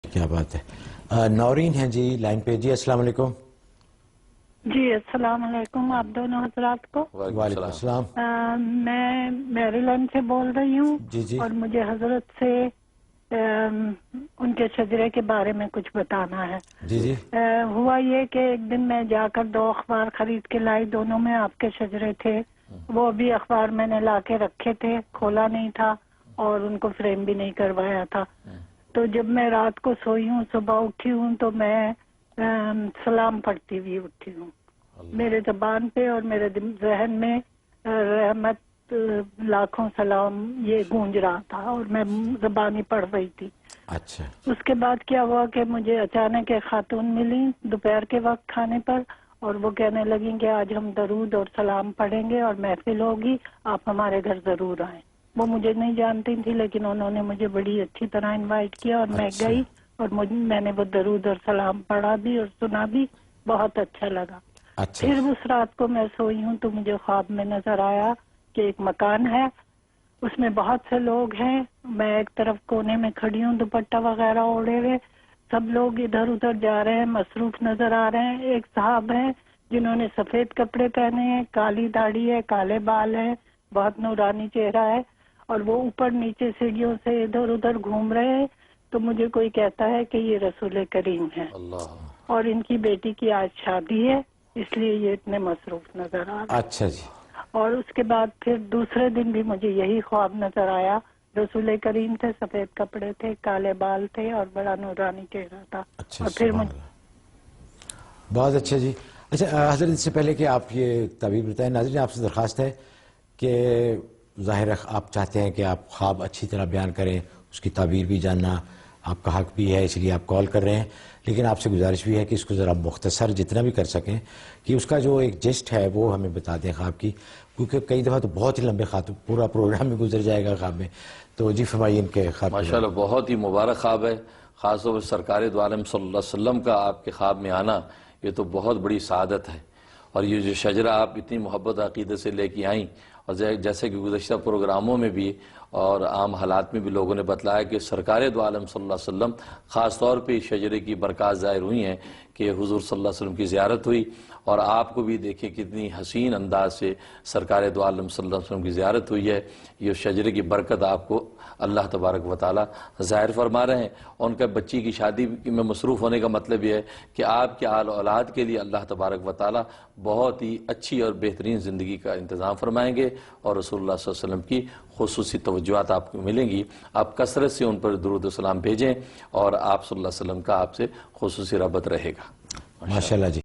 کیا بات ہے. نورین ہیں جی لائن پہ. جی السلام علیکم. جی السلام علیکم آپ دونوں حضرات کو. وعلیکم السلام. میں میریلینڈ سے بول رہی ہوں. جی جی. اور مجھے حضرت سے ان کے شجرے کے بارے میں کچھ بتانا ہے. جی جی. ہوا یہ کہ ایک دن میں جا کر 2 اخبار خرید کے لائی. دونوں میں آپ کے شجرے تھے. وہ بھی اخبار میں نے لا کے رکھے تھے, کھولا نہیں تھا اور ان کو فریم بھی نہیں کروایا تھا. تو جب میں رات کو سوئی ہوں, صبح اٹھی ہوں تو میں سلام پڑھتی ہوئی اٹھی ہوں. میرے زبان پہ اور میرے ذہن میں رحمت لاکھوں سلام یہ گونج رہا تھا اور میں زبانی پڑھ رہی تھی. اچھا. اس کے بعد کیا ہوا کہ مجھے اچانک ایک خاتون ملی دوپہر کے وقت کھانے پر, اور وہ کہنے لگیں کہ آج ہم درود اور سلام پڑھیں گے اور محفل ہوگی, آپ ہمارے گھر ضرور آئیں. وہ مجھے نہیں جانتی تھی لیکن انہوں نے مجھے بڑی اچھی طرح انوائٹ کیا اور میں اچھا. گئی اور میں نے وہ درود اور سلام پڑھا بھی اور سنا بھی. بہت اچھا لگا. اچھا. پھر اس رات کو میں سوئی ہوں تو مجھے خواب میں نظر آیا کہ ایک مکان ہے, اس میں بہت سے لوگ ہیں. میں ایک طرف کونے میں کھڑی ہوں دوپٹہ وغیرہ اوڑے ہوئے. سب لوگ ادھر ادھر جا رہے ہیں, مصروف نظر آ رہے ہیں. ایک صاحب ہیں جنہوں نے سفید کپڑے پہنے ہیں, کالی داڑھی ہے, کالے بال ہیں, بہت نورانی چہرہ ہے, اور وہ اوپر نیچے سیڑھیوں سے ادھر ادھر گھوم رہے ہیں. تو مجھے کوئی کہتا ہے کہ یہ رسول کریم ہے اور ان کی بیٹی کی آج شادی ہے, اس لیے یہ اتنے مصروف نظر آ رہے ہیں. اچھا جی. اور اس کے بعد پھر دوسرے دن بھی مجھے یہی خواب نظر آیا. رسول کریم تھے, سفید کپڑے تھے, کالے بال تھے اور بڑا نورانی چہرہ تھا. اچھا. اور پھر بہت اچھا جی. اچھا حضرت, اس سے پہلے کہ آپ یہ تعبیر بتائیں, ناظرین آپ سے درخواست ہے کہ ظاہر ہے آپ چاہتے ہیں کہ آپ خواب اچھی طرح بیان کریں, اس کی تعبیر بھی جاننا آپ کا حق بھی ہے, اس لیے آپ کال کر رہے ہیں. لیکن آپ سے گزارش بھی ہے کہ اس کو ذرا مختصر جتنا بھی کر سکیں کہ اس کا جو ایک جسٹ ہے وہ ہمیں بتا دیں خواب کی, کیونکہ کئی دفعہ تو بہت ہی لمبے خواب, پورا پروگرام میں گزر جائے گا خواب میں. تو جی فرمائیے ان کے خواب. ماشاءاللہ بہت ہی مبارک خواب ہے. خاص طور پر سرکار دو عالم صلی اللہ علیہ وسلم کا آپ کے خواب میں آنا, یہ تو بہت بڑی سعادت ہے. اور یہ جو شجرہ آپ اتنی محبت عقیدت سے لے کے آئیں, اور جیسے کہ گزشتہ پروگراموں میں بھی اور عام حالات میں بھی لوگوں نے بتلایا کہ سرکار دو عالم صلی اللہ علیہ وسلم خاص طور پہ اس شجرے کی برکات ظاہر ہوئی ہیں کہ حضور صلی اللہ علیہ وسلم کی زیارت ہوئی. اور آپ کو بھی دیکھیں کتنی حسین انداز سے سرکار دو عالم صلی اللہ علیہ وسلم کی زیارت ہوئی ہے. یہ شجرے کی برکت آپ کو اللہ تبارک و تعالی ظاہر فرما رہے ہیں. ان کا بچی کی شادی میں مصروف ہونے کا مطلب یہ ہے کہ آپ کے آل اولاد کے لیے اللہ تبارک و تعالی بہت ہی اچھی اور بہترین زندگی کا انتظام فرمائیں گے, اور رسول اللہ صلی اللہ علیہ وسلم کی خصوصی توجہات آپ کو ملیں گی. آپ کثرت سے ان پر درود و سلام بھیجیں اور آپ صلی اللہ علیہ وسلم کا آپ سے خصوصی ربط رہے گا. ماشاءاللہ جی.